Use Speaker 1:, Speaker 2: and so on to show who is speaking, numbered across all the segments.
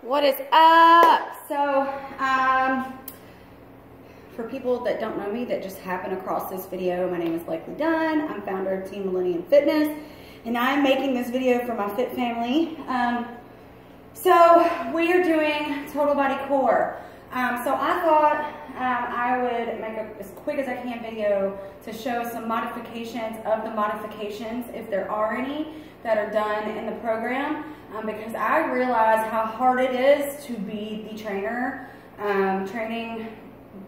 Speaker 1: What is up? So, for people that don't know me, that just happened across this video, my name is Blakely Dunn. I'm founder of Team Millennium Fitness, and I'm making this video for my fit family. So we are doing total body core. So I thought I would make a as quick as I can video to show some modifications of the modifications, if there are any, that are done in the program, because I realize how hard it is to be the trainer, training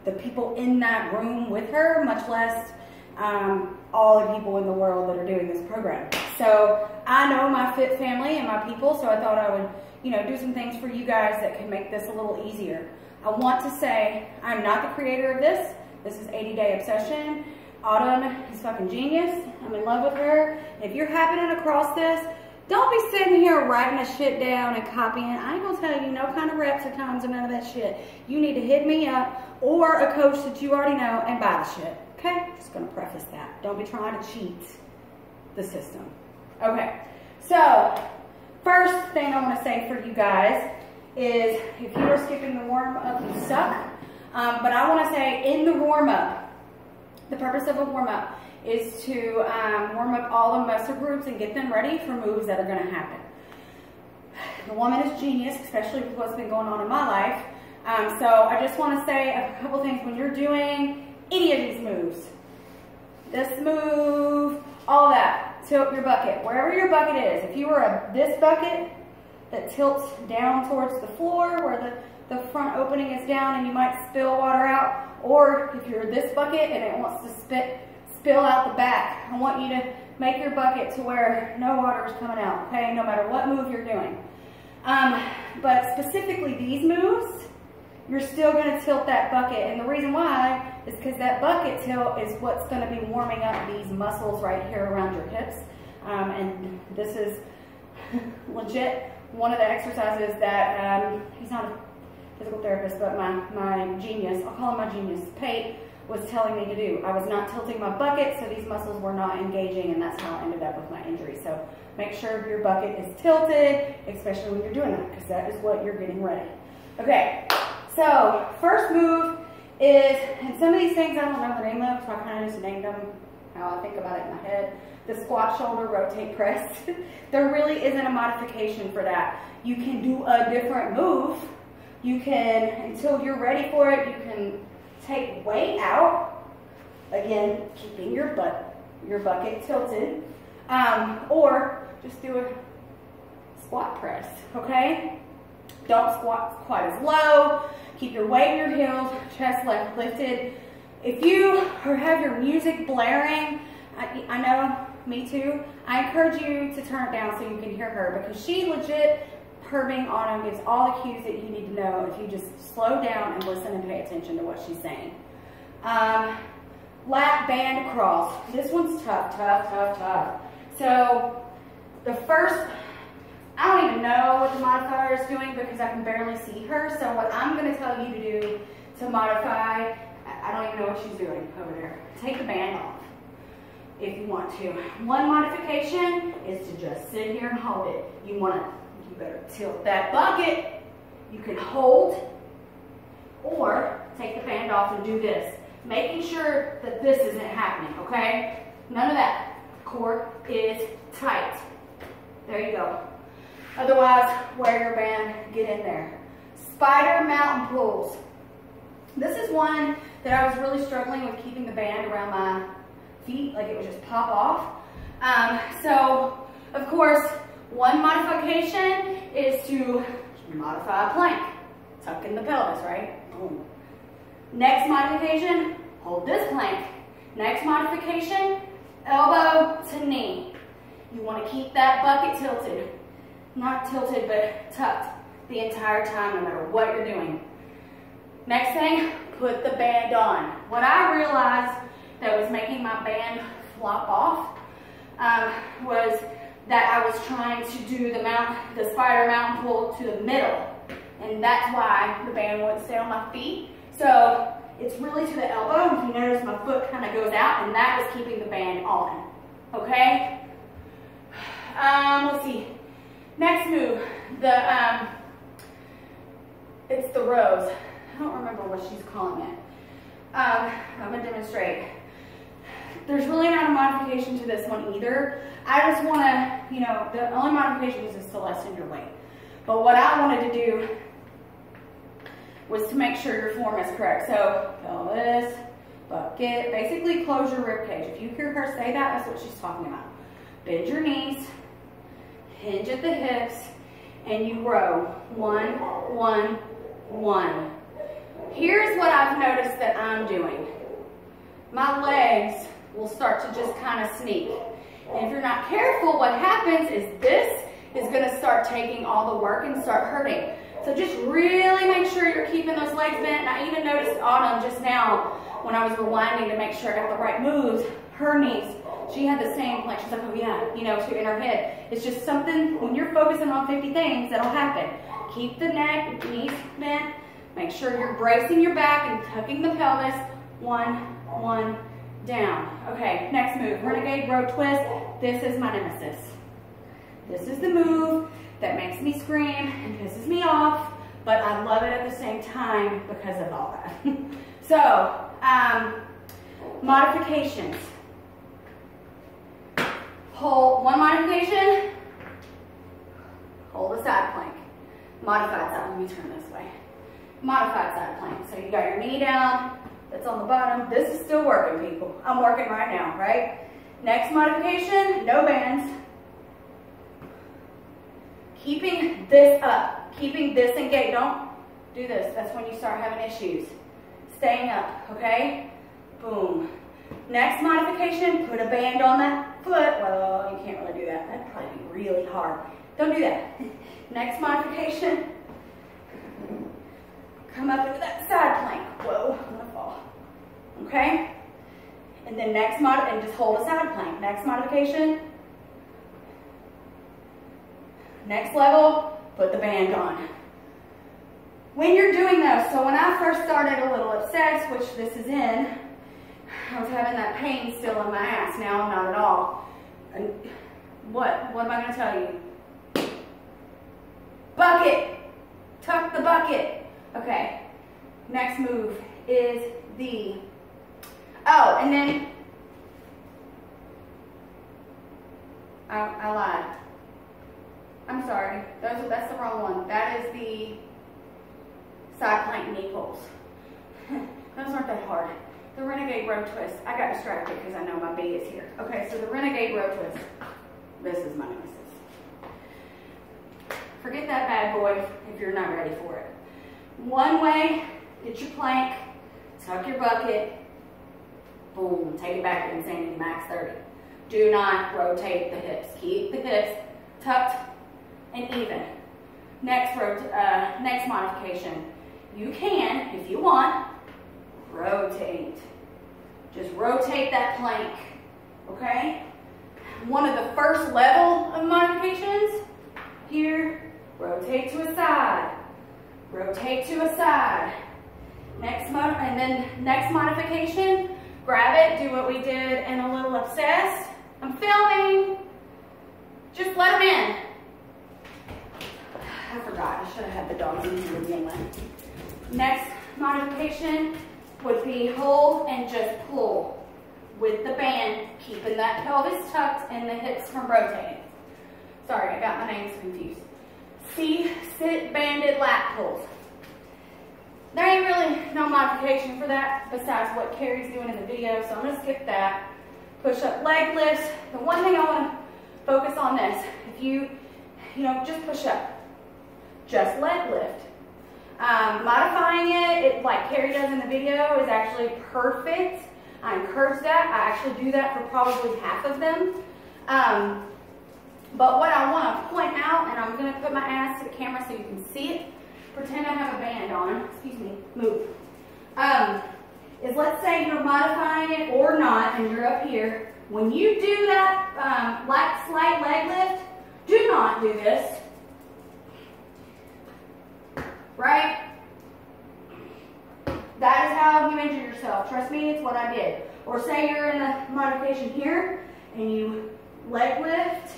Speaker 1: the people in that room with her, much less all the people in the world that are doing this program. So I know my fit family and my people, so I thought I would, do some things for you guys that can make this a little easier. I want to say I'm not the creator of this. This is 80 Day Obsession. Autumn is fucking genius. I'm in love with her. If you're happening across this, don't be sitting here writing a shit down and copying. I ain't gonna tell you no kind of reps or times or none of that shit. You need to hit me up or a coach that you already know and buy the shit. Okay? Just gonna preface that. Don't be trying to cheat the system. Okay. So, first thing I want to say for you guys is if you are skipping the warm-up, you suck. But I want to say in the warm-up, the purpose of a warm-up is to warm up all the muscle groups and get them ready for moves that are going to happen. The woman is genius, especially with what's been going on in my life. So I just want to say a couple things when you're doing any of these moves. This move, all that. Tilt your bucket, wherever your bucket is. If you were this bucket that tilts down towards the floor where the front opening is down and you might spill water out, or if you're this bucket and it wants to spill out the back, I want you to make your bucket to where no water is coming out, okay, no matter what move you're doing. But specifically these moves, you're still going to tilt that bucket, and the reason why is because that bucket tilt is what's going to be warming up these muscles right here around your hips, and this is legit one of the exercises that he's not a physical therapist, but my genius, I'll call him my genius, Pate, was telling me to do. I was not tilting my bucket, so these muscles were not engaging, and that's how I ended up with my injury. So make sure your bucket is tilted, especially when you're doing that, because that is what you're getting ready. Okay, so first move is, and some of these things I don't know the name of, so I kind of just named them how I think about it in my head. The squat, shoulder, rotate, press. There really isn't a modification for that. You can do a different move. You can, until you're ready for it, you can take weight out, again, keeping your bucket tilted, or just do a squat press, okay? Don't squat quite as low. Keep your weight in your heels, chest lifted. If you have your music blaring, I know, me too, I encourage you to turn it down so you can hear her, because she legit, her being Autumn, gives all the cues that you need to know if you just slow down and listen and pay attention to what she's saying. Lat band cross. This one's tough. So the first, I don't even know what the modifier is doing because I can barely see her. So what I'm going to tell you to do to modify, I don't even know what she's doing over there. Take the band off if you want to. One modification is to just sit here and hold it. You better tilt that bucket. You can hold or take the band off and do this, making sure that this isn't happening, okay? None of that. Core is tight. There you go. Otherwise, wear your band, get in there. Spider mountain pulls. This is one that I was really struggling with keeping the band around my feet, like it would just pop off. So, of course, one modification is to modify a plank. Tuck in the pelvis, right? Boom. Next modification, hold this plank. Next modification, elbow to knee. You want to keep that bucket tilted. Not tilted, but tucked the entire time, no matter what you're doing. Next thing, put the band on. What I realized that was making my band flop off was that I was trying to do the spider mountain pull to the middle, and that's why the band wouldn't stay on my feet. So it's really to the elbow. If you notice, my foot kind of goes out, and that was keeping the band on. Okay. Let's see. Next move, the It's the rows. I don't remember what she's calling it. I'm gonna demonstrate. There's really not a modification to this one either. I just wanna, you know, the only modification is to lessen your weight. But what I wanted to do was to make sure your form is correct. So pelvis, bucket, basically close your rib cage. If you hear her say that, that's what she's talking about. Bend your knees, hinge at the hips, and you row. 1, 1, 1. Here's what I've noticed that I'm doing. My legs will start to just kind of sneak. And if you're not careful, what happens is this is going to start taking all the work and start hurting. So just really make sure you're keeping those legs bent. And I even noticed Autumn just now when I was rewinding to make sure I got the right moves, her knees, she had the same plank. She's like, oh yeah, you know, in her head. It's just something, when you're focusing on 50 things, that'll happen. Keep the neck, knees bent. Make sure you're bracing your back and tucking the pelvis. 1, 1, down. Okay, next move, renegade row twist. This is my nemesis. This is the move that makes me scream and pisses me off, but I love it at the same time because of all that. So, modifications. Hold one modification, hold a side plank. Modified side, let me turn this way. Modified side plank. So you got your knee down, that's on the bottom. This is still working, people. I'm working right now, right? Next modification, no bands. Keeping this up, keeping this engaged. Don't do this, that's when you start having issues. Staying up, okay? Boom. Next modification, put a band on that foot. Well, you can't really do that. That'd probably be really hard. Don't do that. Next modification, come up into that side plank. Whoa, I'm gonna fall. Okay? And then and just hold a side plank. Next modification. Next level, put the band on. When you're doing those, so when I first started a little obsessed, which this is in, I was having that pain still in my ass. Now I'm not at all. And what am I going to tell you? Bucket. Tuck the bucket. Okay. Next move is the, oh, and then, I lied. I'm sorry. That's the wrong one. That is the side plank knee pulls. Those aren't that hard. The renegade row twist. I got distracted because I know my B is here. Okay, so the renegade row twist. This is my nemesis. Forget that bad boy if you're not ready for it. One way, get your plank, tuck your bucket, boom, take it back to insanity max 30. Do not rotate the hips. Keep the hips tucked and even. Next modification. You can, if you want, rotate. Just rotate that plank, okay? One of the first level of modifications, here, rotate to a side, rotate to a side. Next modification, grab it, do what we did in A Little Obsessed. I'm filming, just let them in. I forgot, I should have had the dogs in here to begin with. Next modification would be hold and just pull with the band, keeping that pelvis tucked and the hips from rotating. Sorry, I got my names confused. Sit banded lat pulls. There ain't really no modification for that besides what Carrie's doing in the video, so I'm going to skip that. Push up leg lifts. The one thing I want to focus on this, if you just push up. Just leg lift. Modifying it like Carrie does in the video is actually perfect. I encourage that. I actually do that for probably half of them. But what I want to point out, and I'm going to put my ass to the camera so you can see it, pretend I have a band on, excuse me, move, is let's say you're modifying it or not, and you're up here. When you do that slight leg lift, do not do this. Right? That is how you injure yourself. Trust me, it's what I did. Or say you're in the modification here and you leg lift.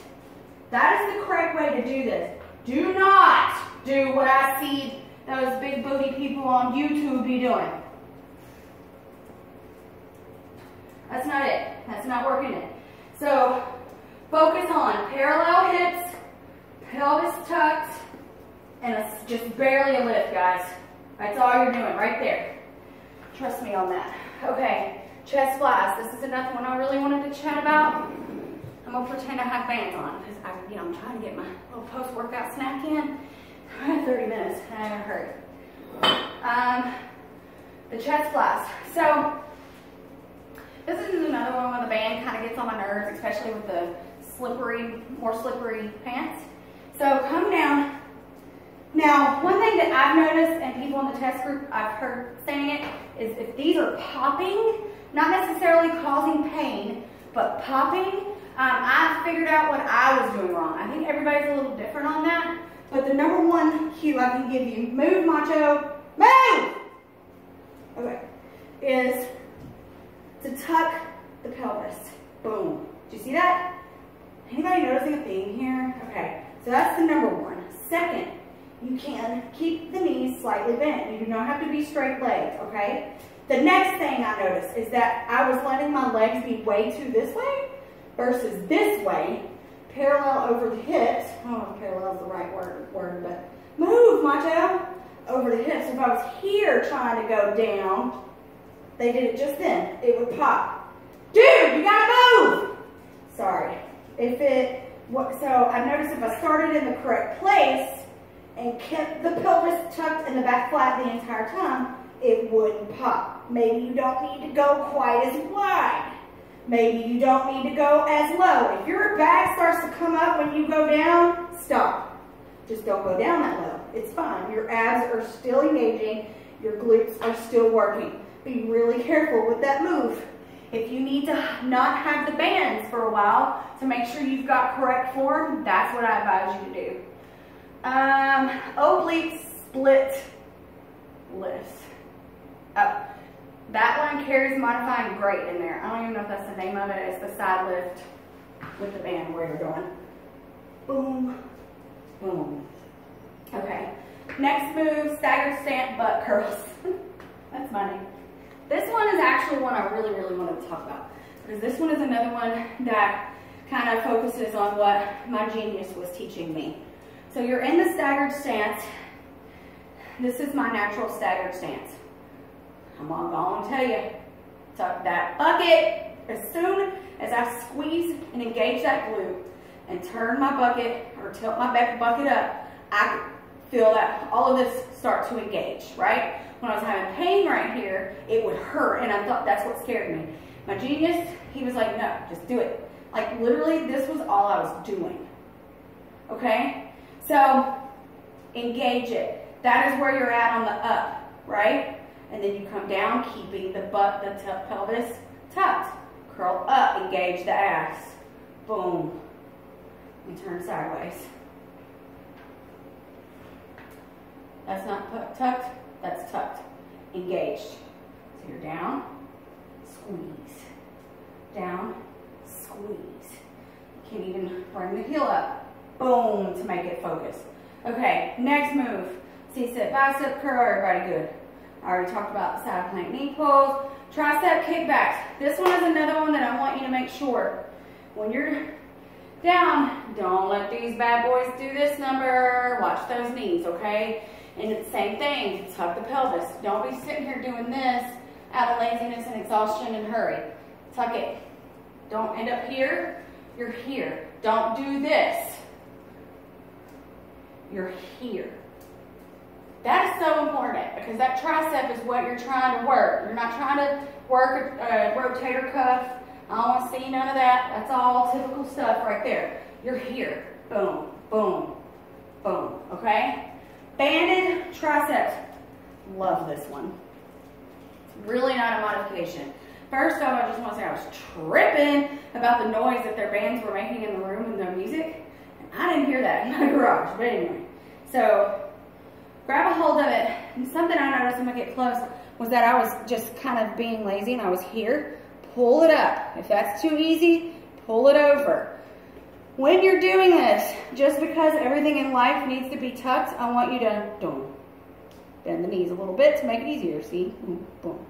Speaker 1: That is the correct way to do this. Do not do what I see those big booty people on YouTube be doing. That's not it. That's not working it. So focus on parallel hips, pelvis tucked, and just barely a lift, guys. That's all you're doing right there. Trust me on that. Okay, chest flies. This is another one I really wanted to chat about. I'm gonna pretend I have bands on because I'm trying to get my little post-workout snack in. 30 minutes, I haven't heard. The chest flies. So this is another one where the band kind of gets on my nerves, especially with the more slippery pants. So come down. Now, one thing that I've noticed, and people in the test group, I've heard saying it, is if these are popping, not necessarily causing pain, but popping, I figured out what I was doing wrong. I think everybody's a little different on that, but the number one cue I can give you, move, macho, move! Okay, is to tuck the pelvis. Boom. Do you see that? Anybody noticing a theme here? Okay, so that's the number one. Second, you can keep the knees slightly bent. You do not have to be straight legged, okay? The next thing I noticed is that I was letting my legs be way too this way versus this way, parallel over the hips. I don't know if parallel is the right word, but move, macho, over the hips. If I was here trying to go down, they did it just then, it would pop. Dude, you gotta move! Sorry. So I noticed if I started in the correct place and kept the pelvis tucked and the back flat the entire time, it wouldn't pop. Maybe you don't need to go quite as wide. Maybe you don't need to go as low. If your back starts to come up when you go down, stop. Just don't go down that low. It's fine. Your abs are still engaging. Your glutes are still working. Be really careful with that move. If you need to not have the bands for a while to make sure you've got correct form, that's what I advise you to do. Oblique split lifts. Oh, that one carries modifying great in there. I don't even know if that's the name of it. It's the side lift with the band where you're going. Boom, boom. Okay, next move, staggered stance butt curls. That's my name. This one is actually one I really, really wanted to talk about because this one is another one that kind of focuses on what my genius was teaching me. So you're in the staggered stance. This is my natural staggered stance. I'm going to tell you, tuck that bucket. As soon as I squeeze and engage that glute and turn my bucket or tilt my bucket up, I feel that all of this start to engage, right? When I was having pain right here, it would hurt, and I thought that's what scared me. My genius, he was like, no, just do it. Like literally, this was all I was doing, okay? So engage it. That is where you're at on the up, right? And then you come down, keeping the pelvis tucked. Curl up, engage the ass. Boom. And turn sideways. That's not tucked, that's tucked. Engaged. So you're down, squeeze. Down, squeeze. You can't even bring the heel up. Boom, to make it focus. Okay, next move. C-sit, bicep curl, everybody good. I already talked about the side plank knee pulls. Tricep kickbacks. This one is another one that I want you to make sure. When you're down, don't let these bad boys do this number. Watch those knees, okay? And it's the same thing, tuck the pelvis. Don't be sitting here doing this out of laziness and exhaustion and hurry. Tuck it. Don't end up here, you're here. Don't do this. You're here. That is so important because that tricep is what you're trying to work. You're not trying to work a rotator cuff. I don't want to see none of that. That's all typical stuff right there. You're here. Boom, boom, boom, okay? Banded triceps. Love this one. Really not a modification. First off, I just want to say I was tripping about the noise that their bands were making in the room and their music. And I didn't hear that in my garage, but anyway. So, grab a hold of it. And something I noticed when I get close was that I was just kind of being lazy and I was here. Pull it up. If that's too easy, pull it over. When you're doing this, just because everything in life needs to be tucked, I want you to Bend the knees a little bit to make it easier. See? Boom, boom.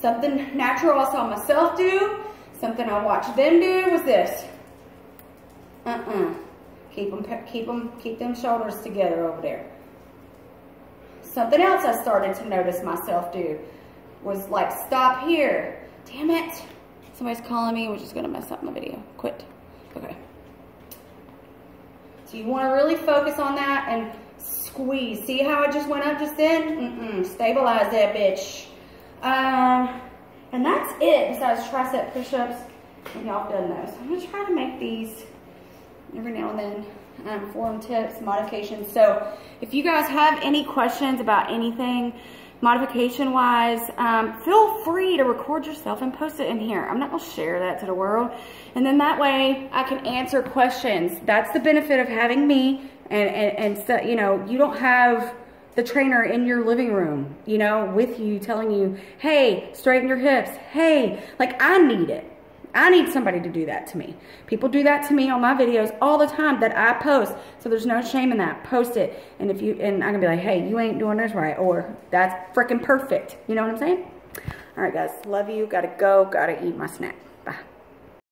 Speaker 1: Something natural I saw myself do, something I watched them do was this. Keep them shoulders together over there. Something else I started to notice myself do was like stop here. Damn it. Somebody's calling me, which is gonna mess up my video. Quit. Okay. So you wanna really focus on that and squeeze. See how I just went up just then? Stabilize that bitch. And that's it besides tricep push-ups. And y'all have done those. I'm gonna try to make these every now and then, form tips, modifications. So if you guys have any questions about anything modification wise, feel free to record yourself and post it in here. I'm not gonna share that to the world. And then that way I can answer questions. That's the benefit of having me. And so, you know, you don't have the trainer in your living room, you know, with you telling you, hey, straighten your hips. Hey, like I need it. I need somebody to do that to me. People do that to me on my videos all the time that I post. So there's no shame in that. Post it. And and I'm gonna be like, hey, you ain't doing this right, or that's freaking perfect. You know what I'm saying? All right, guys, love you. Gotta go. Gotta eat my snack.